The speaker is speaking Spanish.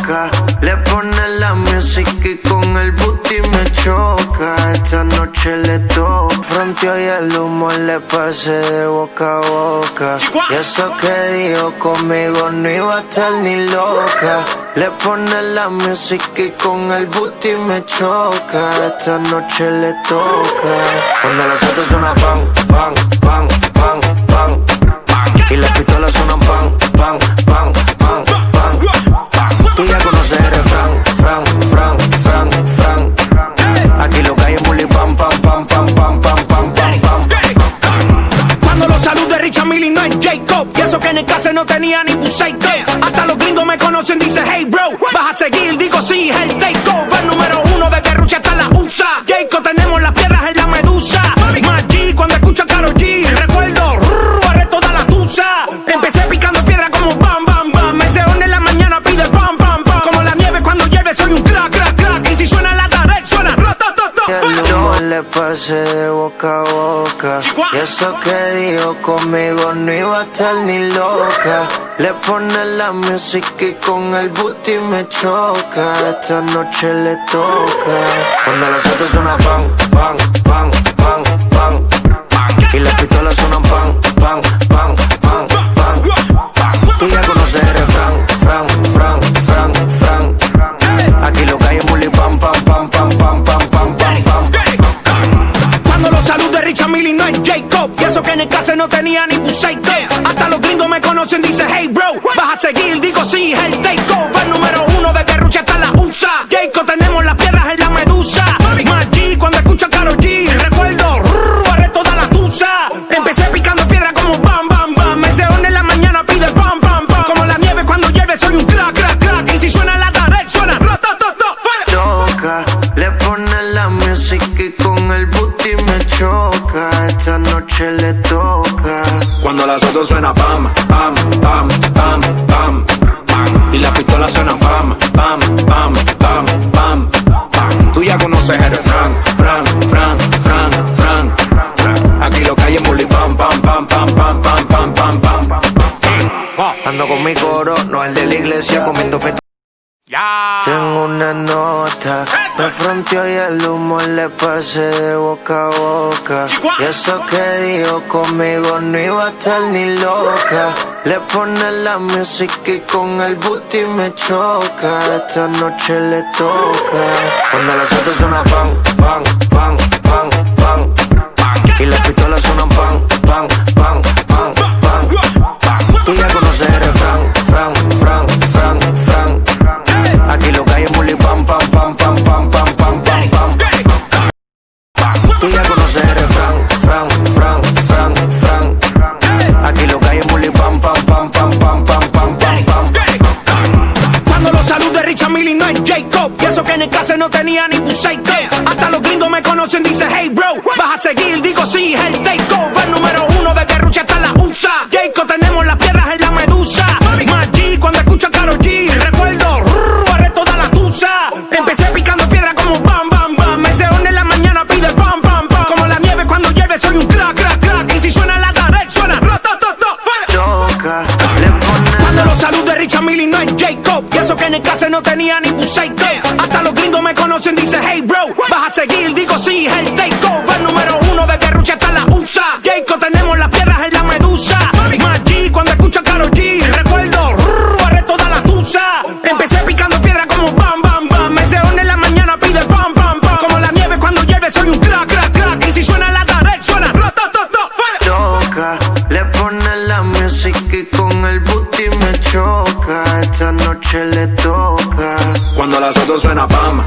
loca. Le pone la música y con el booty me choca. Esta noche le toca. Fronteo y el humo le pasé de boca a boca. Y eso que dijo conmigo no iba a estar ni loca. Le pone la música y con el booty me choca. Esta noche le toca. Cuando las autos suenan pan, pan, pan, pan, pan, pan. Y las pistolas suenan pan, pan, pan, pan, pan, pan. Tú ya conoces el refrán, fran, fran, fran, fran. Aquí lo que hay es bully, pam, pam, pam, pam, pam, pam, pam, pam, pam. Cuando los saludos de Richard Mille no es Jacob. Y eso que en el caso no tenía ni un psycho. Hasta los gringos me conocen, dice hey bro. Vas a seguir, digo sí, es el takeover. Número uno de que Rucha hasta la USA. Jacob, tenemos las piedras en la medusa. Más G cuando escucho a Karol G. Recuerdo, barré toda la tusa. Empecé picando piedra como bam, bam, bam. Me seón en la mañana pide pam, pam, pam. Como la nieve cuando llueve soy un crack, crack, crack. Y si suena la tarde, suena Y el humo le pasé de boca a boca. Y eso que dijo conmigo no iba a estar ni loca. Le pone la música y con el booty me choca. Esta noche le toca. Cuando las autos suenan pan, pan, pan, pan, pan, pan. Y las pistolas suenan pan, pan, pan, pan, pan, pan. Tú ya conoces el refrán, fran, fran, fran, fran. Aquí lo que hay es bully, pam, pam, pam, pam, pam, pam, pam, pam, pam. Cuando los saludos de Richard Mille no es Jacob. Y eso que en el caso no tenía ni un psycho. Hasta los gringos me conocen, dice hey bro. Vas a seguir, digo sí, es el takeover. Número uno de que Rucha hasta la USA. Jacob, tenemos las piedras en la medusa. Más G cuando escucho a Karol G. Recuerdo, barré toda la tusa. Empecé picando piedra como bam, bam, bam. Me seón en la mañana pide pam, pam, pam. Como la nieve cuando llueve soy un crack, crack, crack. Y si suena la tarde, suena Loca, le pone la música y con el booty me choca. Esta noche le toca. Cuando las autos suenan pam, pam, pam, pam, pam, pam. Y las pistolas suenan pam, pam, pam, pam, pam, pam. Tú ya conoces el refrán, fran, fran, fran, fran, fran. Aquí lo que hay es bully, pam, pam, pam, pam, pam, pam, pam, pam, pam. Ando con mi coro, no el de la iglesia, comiendo feta. Tengo una nota, me fronteo y el humo le pasé de boca a boca. Y eso que dijo conmigo no iba a estar ni loca. Le pone la música y con el booty me choca. Esta noche le toca. Cuando las autos suenan pan, pan, pan, pan, pan, pan. Y las pistolas suenan pan, pan, pan, pan, pan, pan. Tú ya conoces el refrán, fran, fran, fran, fran. Aquí lo que hay es bully, pam, pam, pam, pam, pam, pam, pam, pam, pam. Tú ya conoces el refrán, fran, fran, fran, fran. Aquí lo que hay es bully, pam, pam, pam, pam, pam, pam, pam, pam, pam. Cuando los saludos de Richard Mille no es Jacob. Y eso que en el caso no tenía ni un psycho. Hasta los gringos me conocen, dice hey bro. Vas a seguir, digo sí, es el takeover. Número uno de que Rucha hasta la USA. Jacob, tenemos las piedras en la medusa. Más G cuando escucho a Karol G. Recuerdo, barré toda la tusa. Empecé picando piedra como bam, bam, bam. Me seón en la mañana pide pam, pam, pam. Como la nieve cuando llueve soy un crack, crack, crack. Y si suena la tarde, suena Loca, le pone Cuando los saludos de Richard Mille no es Jacob. Y eso que en el caso no tenía ni un psycho. Hasta los gringos me conocen, dice hey bro. Vas a seguir, digo sí, es el takeover. Número uno de que Rucha hasta la USA. Jacob, tenemos las piedras en la medusa. Más G cuando escucho a Karol G. Recuerdo, barré toda la tusa. Empecé picando piedra como bam, bam, bam. Me seón en la mañana pide pam, pam, pam. Como la nieve cuando llueve soy un crack, crack, crack. Y si suena la tarde, suena loca, le pone la música y con el booty me choca. Esta noche le toca. Cuando las autos suenan pam,